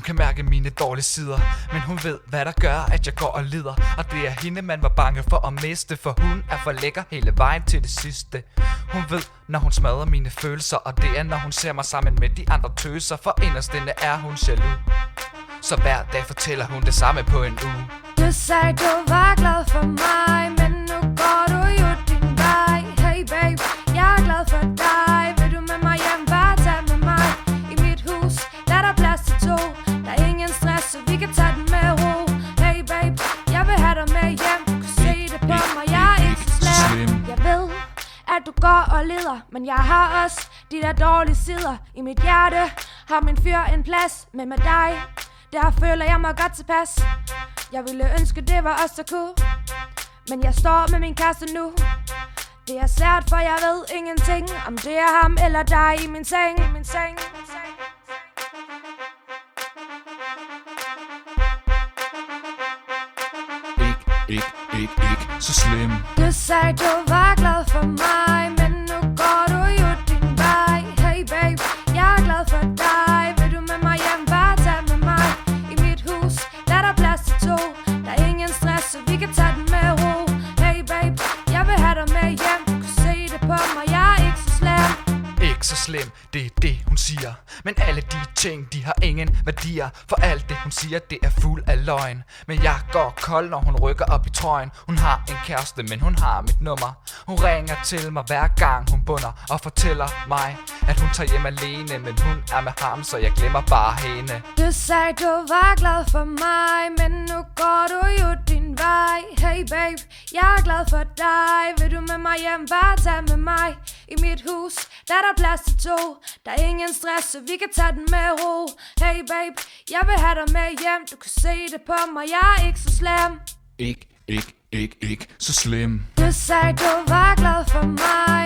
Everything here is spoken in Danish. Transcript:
kan mærke mine dårlige sider, men hun ved hvad der gør at jeg går og lider. Og det er hende man var bange for at miste, for hun er for lækker hele vejen til det sidste. Hun ved når hun smadrer mine følelser, og det er når hun ser mig sammen med de andre tøser. For inderst inde er hun jaloux, så hver dag fortæller hun det samme på en uge. Du sagde du var glad for mig, men nu går du jo din vej. Hey babe, jeg er glad for dig. Vil du med mig hjem, bare tag med mig. I mit hus, der er der plads til to. Der er ingen stress, så vi kan tage den med ro. Hey babe, jeg vil have dig med hjem. Du kan se det på mig, jeg er ikke så slem. Jeg ved, at du går og lider, men jeg har også de der dårlige sider. I mit hjerte har min fyr en plads, men med dig, der føler jeg mig godt tilpas. Jeg ville ønske det var os der kunne, men jeg står med min kæreste nu. Det er svært, for jeg ved ingenting om det er ham eller dig i min seng. Ikke så slem. Du sagde du var glad for mig, men nu går du jo din vej. Hey babe, jeg er glad for dig. Vil du med mig hjem, bare tag med mig. I mit hus, der er der plads til to. Der er ingen stress, så vi kan tage den med ro. Hey babe, jeg vil have dig med hjem. Du kan se det på mig, jeg er ikke så slem. Ikke så slem, det er det hun siger. Men alle de ting, de har ingen værdier. For alt det hun siger, det er fuld af løgn. Men jeg går kold, når hun rykker op i trøjen. Hun har en kæreste, men hun har mit nummer. Hun ringer til mig hver gang hun bunder og fortæller mig, at hun tager hjem alene. Men hun er med ham, så jeg glemmer bare hende. Du sagde du var glad for mig, men nu går du jo din vej. Hey babe, jeg er glad for dig. Vil du med mig hjem, bare tag med mig. I mit hus, der er der plads til to. Der er ingen stress, så vi kan tage den med ro. Hey babe, jeg vil have dig med hjem. Du kan se det på mig, jeg er ikke så slem. Ikke så slem. Du sagde du var glad for mig,